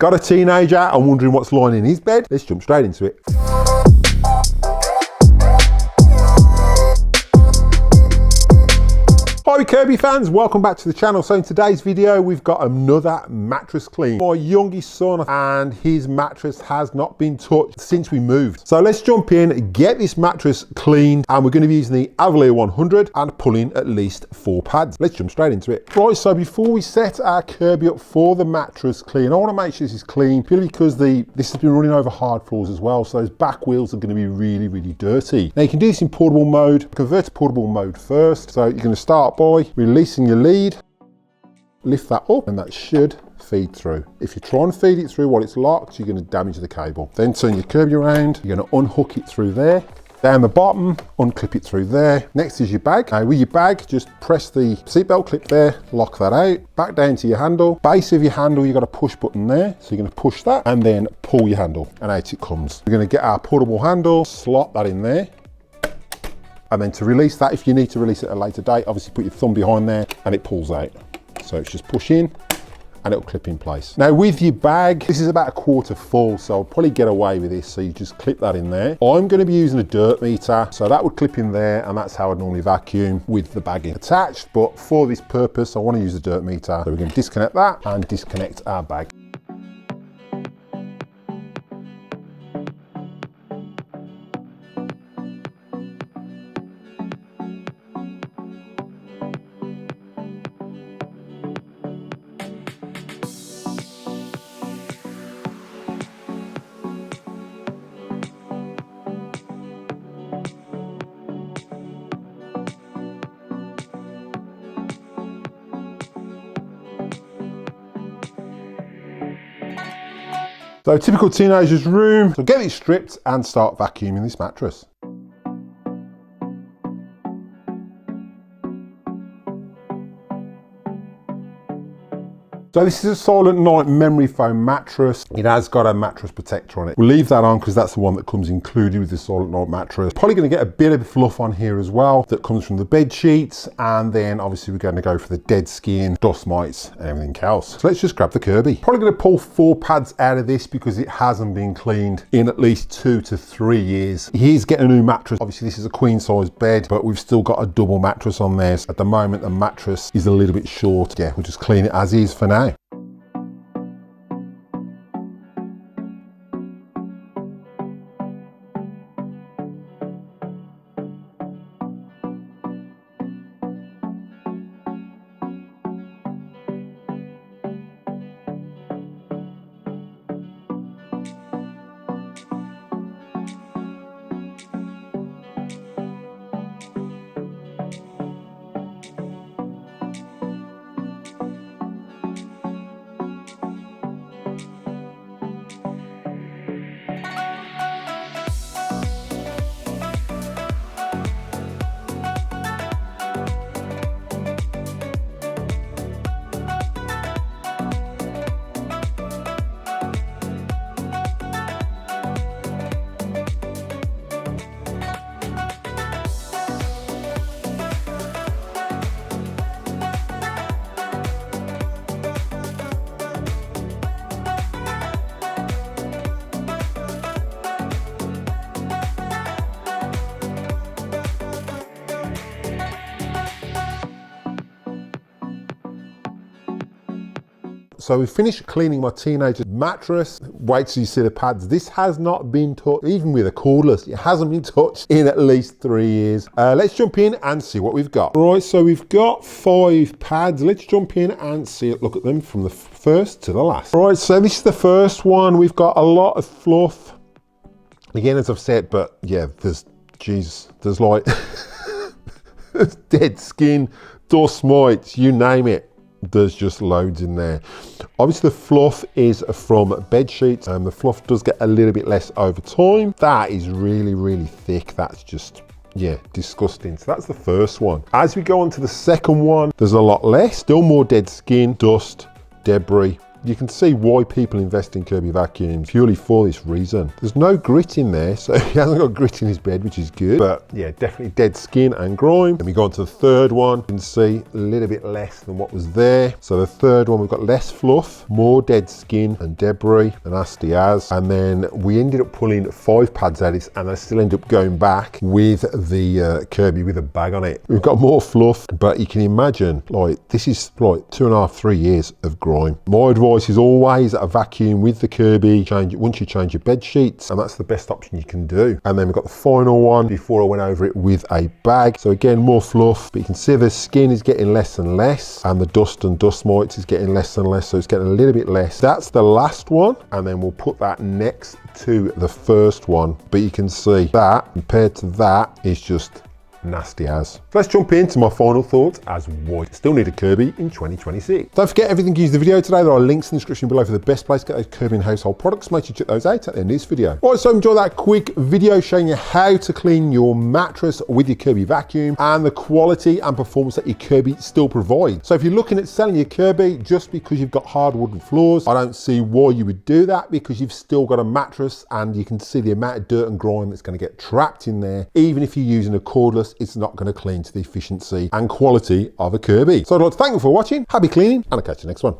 Got a teenager and wondering what's lying in his bed? Let's jump straight into it. Hi Kirby fans, welcome back to the channel. So in today's video we've got another mattress clean. My youngest son, and his mattress has not been touched since we moved. So let's jump in, get this mattress cleaned, and we're going to be using the Avalir 100 and pulling at least 4 pads. Let's jump straight into it. Right, so before we set our Kirby up for the mattress clean, I want to make sure this is clean purely because this has been running over hard floors as well, so those back wheels are going to be really, really dirty. Now you can do this in portable mode. Convert to portable mode first. So you're going to start by releasing your lead, lift that up, and that should feed through. If you try and feed it through while it's locked, you're going to damage the cable. Then turn your Kirby around, you're going to unhook it through there. Down the bottom, unclip it through there. Next is your bag. Now with your bag, just press the seatbelt clip there, lock that out. Back down to your handle. Base of your handle, you've got a push button there. So you're going to push that and then pull your handle, and out it comes. We're going to get our portable handle, slot that in there. And then to release that, if you need to release it at a later date, obviously put your thumb behind there and it pulls out. So it's just push in and it'll clip in place. Now with your bag, this is about a quarter full, so I'll probably get away with this. So you just clip that in there. I'm going to be using a dirt meter, so that would clip in there, and that's how I normally vacuum with the bag attached. But for this purpose, I want to use a dirt meter. So we're going to disconnect that and disconnect our bag. So typical teenager's room. So get it stripped and start vacuuming this mattress. So this is a Silent Night memory foam mattress. It has got a mattress protector on it. We'll leave that on because that's the one that comes included with the Silent Night mattress. Probably going to get a bit of fluff on here as well that comes from the bed sheets, and then obviously we're going to go for the dead skin, dust mites and everything else. So let's just grab the Kirby. Probably going to pull 4 pads out of this because it hasn't been cleaned in at least 2 to 3 years. He's getting a new mattress. Obviously this is a queen size bed, but we've still got a double mattress on there. So at the moment the mattress is a little bit short. Yeah, we'll just clean it as is for now. So we finished cleaning my teenager's mattress. Wait till you see the pads. This has not been touched, even with a cordless. It hasn't been touched in at least 3 years. Let's jump in and see what we've got. Right, so we've got 5 pads. Let's jump in and see it. Look at them from the first to the last. Right, so this is the first one. We've got a lot of fluff. Again, as I've said, but yeah, there's like dead skin, dust mites, you name it. There's just loads in there. Obviously the fluff is from bed sheets, and the fluff does get a little bit less over time. That is really, really thick. That's just, yeah, disgusting. So that's the first one. As we go on to the second one, there's a lot less, still more dead skin, dust, debris, You can see why people invest in Kirby Vacuums, purely for this reason. There's no grit in there, so he hasn't got grit in his bed, which is good. But yeah, definitely dead skin and grime. Then we go on to the third one. You can see a little bit less than what was there. So the third one, we've got less fluff, more dead skin and debris, and nasty as. And then we ended up pulling 5 pads out of this, and I still end up going back with the Kirby with a bag on it. We've got more fluff, but you can imagine, like, this is like 2.5, 3 years of grime. My advice is always a vacuum with the Kirby. Change it once you change your bed sheets, and that's the best option you can do. And then we've got the final one before I went over it with a bag. So again, more fluff, but you can see the skin is getting less and less, and the dust and dust mites is getting less and less, so it's getting a little bit less. That's the last one, and then we'll put that next to the first one. But you can see that compared to that is just nasty as. So let's jump into my final thoughts as why still need a Kirby in 2026. Don't forget, everything you use the video today, there are links in the description below for the best place to get those Kirby and household products. Make sure you check those out at the end of this video. Right, so enjoy that quick video showing you how to clean your mattress with your Kirby Vacuum and the quality and performance that your Kirby still provides. So if you're looking at selling your Kirby just because you've got hard wooden floors, I don't see why you would do that, because you've still got a mattress and you can see the amount of dirt and grime that's going to get trapped in there. Even if you're using a cordless, it's not going to clean to the efficiency and quality of a Kirby. So I'd like to thank you for watching. Happy cleaning, and I'll catch you next one.